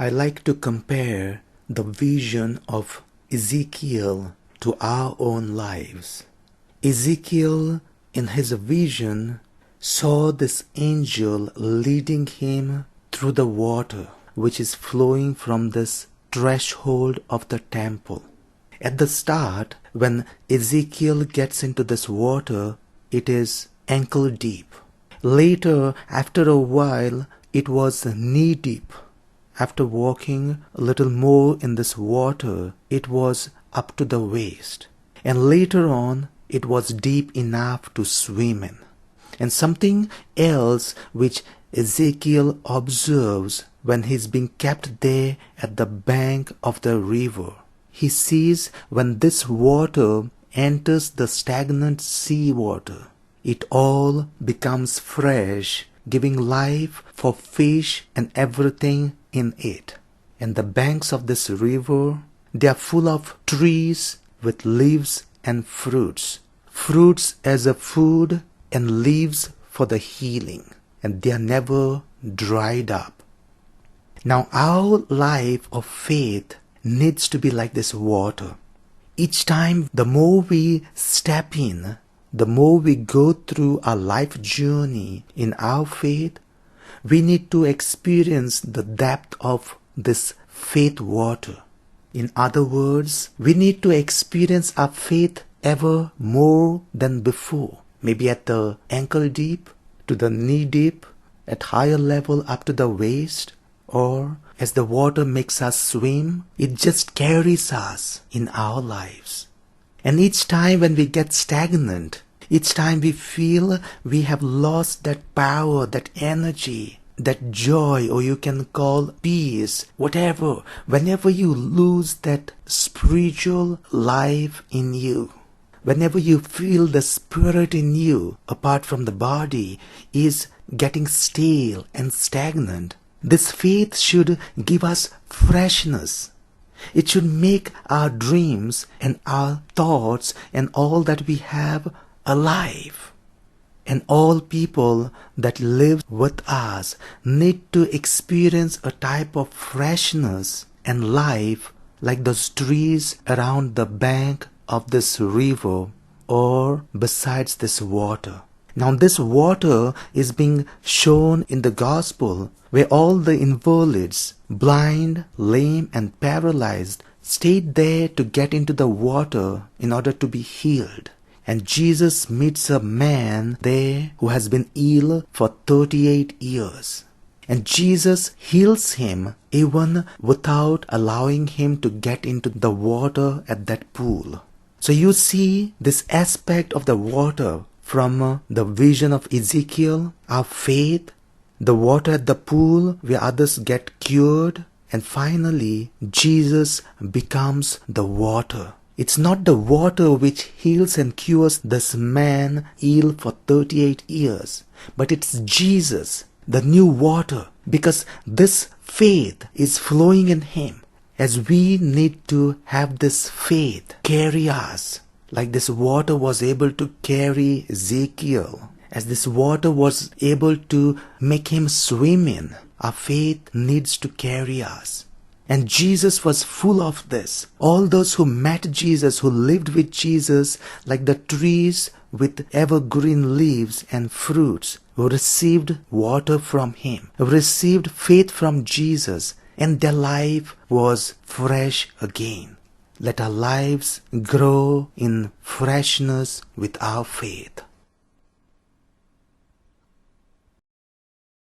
I like to compare the vision of Ezekiel to our own lives. Ezekiel, in his vision, saw this angel leading him through the water which is flowing from this threshold of the temple. At the start, when Ezekiel gets into this water, it is ankle deep. Later, after a while, it was knee deep. After walking a little more in this water, it was up to the waist. And later on, it was deep enough to swim in. And something else which Ezekiel observes when he's being kept there at the bank of the river. He sees when this water enters the stagnant sea water, it all becomes fresh, giving life for fish and everything in it. And the banks of this river, they are full of trees with leaves and fruits. Fruits as a food and leaves for the healing. And they are never dried up. Now our life of faith needs to be like this water. Each time, the more we step in, the more we go through our life journey in our faith, we need to experience the depth of this faith water. In other words, we need to experience our faith ever more than before. Maybe at the ankle deep, to the knee deep, at higher level up to the waist, or as the water makes us swim, it just carries us in our lives. And each time when we get stagnant, each time we feel we have lost that power, that energy, that joy, or you can call peace, whatever, whenever you lose that spiritual life in you, whenever you feel the spirit in you, apart from the body, is getting stale and stagnant, this faith should give us freshness. It should make our dreams and our thoughts and all that we have alive. And all people that live with us need to experience a type of freshness and life like those trees around the bank of this river or besides this water. Now this water is being shown in the gospel where all the invalids, blind, lame and paralyzed, stayed there to get into the water in order to be healed. And Jesus meets a man there who has been ill for 38 years. And Jesus heals him even without allowing him to get into the water at that pool. So you see this aspect of the water from the vision of Ezekiel, our faith, the water at the pool where others get cured, and finally Jesus becomes the water. It's not the water which heals and cures this man ill for 38 years, but it's Jesus, the new water, because this faith is flowing in him. As we need to have this faith carry us, like this water was able to carry Ezekiel, as this water was able to make him swim in, our faith needs to carry us. And Jesus was full of this. All those who met Jesus, who lived with Jesus, like the trees with evergreen leaves and fruits, who received water from him, who received faith from Jesus, and their life was fresh again. Let our lives grow in freshness with our faith.